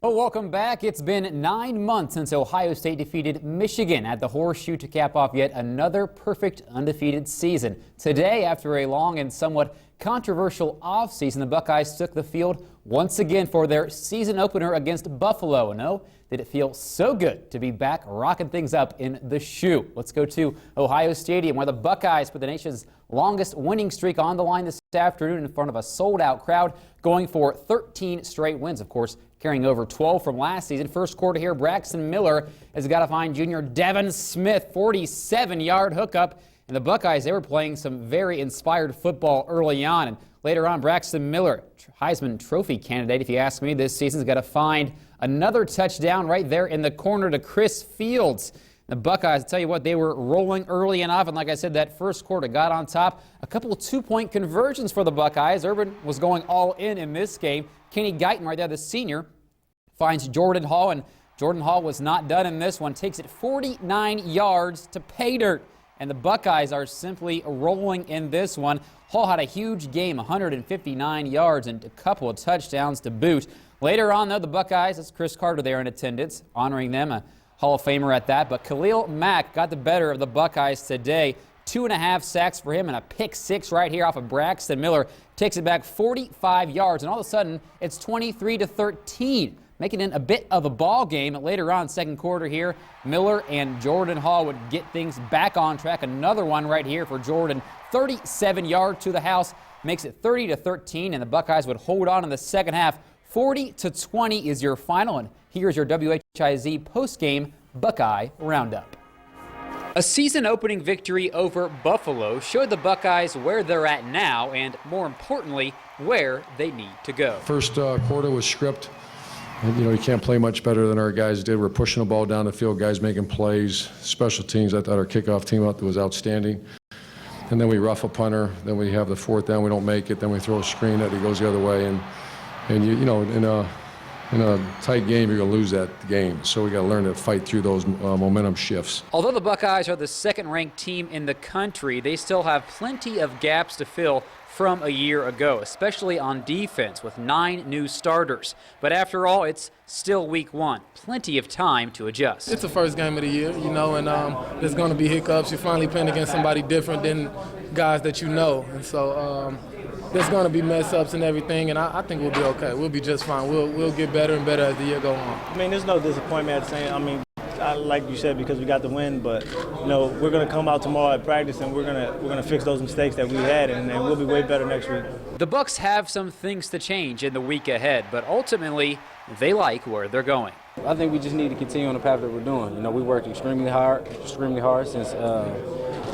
Well, welcome back. It's been 9 months since Ohio State defeated Michigan at the Horseshoe to cap off yet another perfect undefeated season. Today, after a long and somewhat controversial offseason, the Buckeyes took the field once again for their season opener against Buffalo. No, did it feel so good to be back rocking things up in the shoe. Let's go to Ohio Stadium, where the Buckeyes put the nation's longest winning streak on the line this afternoon in front of a sold-out crowd, going for 13 straight wins, of course, carrying over 12 from last season. First quarter here, Braxton Miller has got to find junior Devin Smith, 47-yard hookup. And the Buckeyes, they were playing some very inspired football early on. And later on, Braxton Miller, Heisman Trophy candidate, if you ask me, this season's got to find another touchdown right there in the corner to Chris Fields. The Buckeyes, I tell you what, they were rolling early and often. Like I said, that first quarter got on top. A couple of two-point conversions for the Buckeyes. Urban was going all in this game. Kenny Guyton right there, the senior, finds Jordan Hall, and Jordan Hall was not done in this one. Takes it 49 yards to pay dirt. And the Buckeyes are simply rolling in this one. Hall had a huge game, 159 yards and a couple of touchdowns to boot. Later on, though, the Buckeyes, that's Chris Carter there in attendance, honoring them, a Hall of Famer at that. But Khalil Mack got the better of the Buckeyes today. 2.5 sacks for him and a pick six right here off of Braxton Miller. Takes it back 45 yards, and all of a sudden, it's 23-13. Making it a bit of a ball game. Later on, second quarter here, Miller and Jordan Hall would get things back on track. Another one right here for Jordan, 37 yards to the house, makes it 30-13, and the Buckeyes would hold on in the second half. 40-20 is your final, and here's your WHIZ post-game Buckeye Roundup. A season-opening victory over Buffalo showed the Buckeyes where they're at now, and more importantly, where they need to go. First quarter was script. And, you can't play much better than our guys did. We're pushing the ball down the field, guys making plays. Special teams, I thought our kickoff team out there was outstanding. And then we rough a punter. Then we have the fourth down, we don't make it. Then we throw a screen that he goes the other way. And in a tight game, you're going to lose that game. So we got to learn to fight through those momentum shifts. Although the Buckeyes are the second-ranked team in the country, they still have plenty of gaps to fill from a year ago, especially on defense with 9 new starters. But after all, it's still week 1. Plenty of time to adjust. It's the first game of the year, and there's going to be hiccups. You're finally playing against somebody different than guys that you know. And so there's going to be mess-ups and everything, and I think we'll be okay. We'll be just fine. We'll get better and better as the year goes on. I mean, there's no disappointment at the same. Like you said, because we got the win, but we're going to come out tomorrow at practice and we're going to fix those mistakes that we had, and we'll be way better next week. The Bucks have some things to change in the week ahead, but ultimately they like where they're going. I think we just need to continue on the path that we're doing. We worked extremely hard since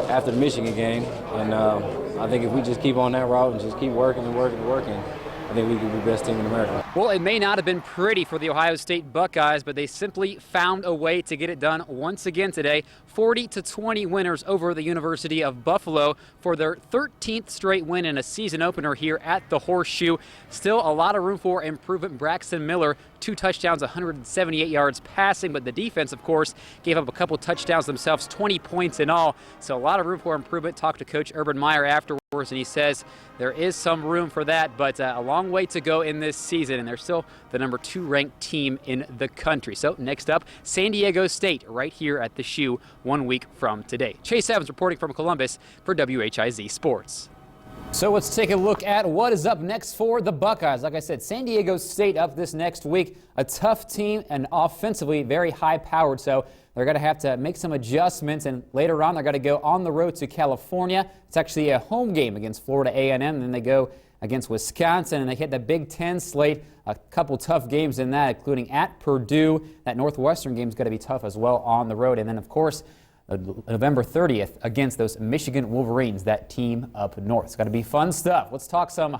after the Michigan game, and I think if we just keep on that route and just keep working, I think we could be the best team in America. Well, it may not have been pretty for the Ohio State Buckeyes, but they simply found a way to get it done once again today. 40-20 winners over the University of Buffalo for their 13th straight win in a season opener here at the Horseshoe. Still a lot of room for improvement. Braxton Miller, 2 touchdowns, 178 yards passing, but the defense, of course, gave up a couple touchdowns themselves, 20 points in all. So a lot of room for improvement. Talked to Coach Urban Meyer afterwards, and he says there is some room for that, but a long way to go in this season, and they're still the number 2 ranked team in the country. So next up, San Diego State right here at the Shoe 1 week from today. Chase Evans reporting from Columbus for WHIZ Sports. So let's take a look at what is up next for the Buckeyes. Like I said, San Diego State up this next week. A tough team and offensively very high-powered, so they're going to have to make some adjustments, and later on they're going to go on the road to California. It's actually a home game against Florida A&M, and then they go against Wisconsin, and they hit the Big Ten slate. A couple tough games in that, including at Purdue. That Northwestern game is going to be tough as well on the road, and then, of course, November 30th against those Michigan Wolverines, that team up north. It's got to be fun stuff. Let's talk some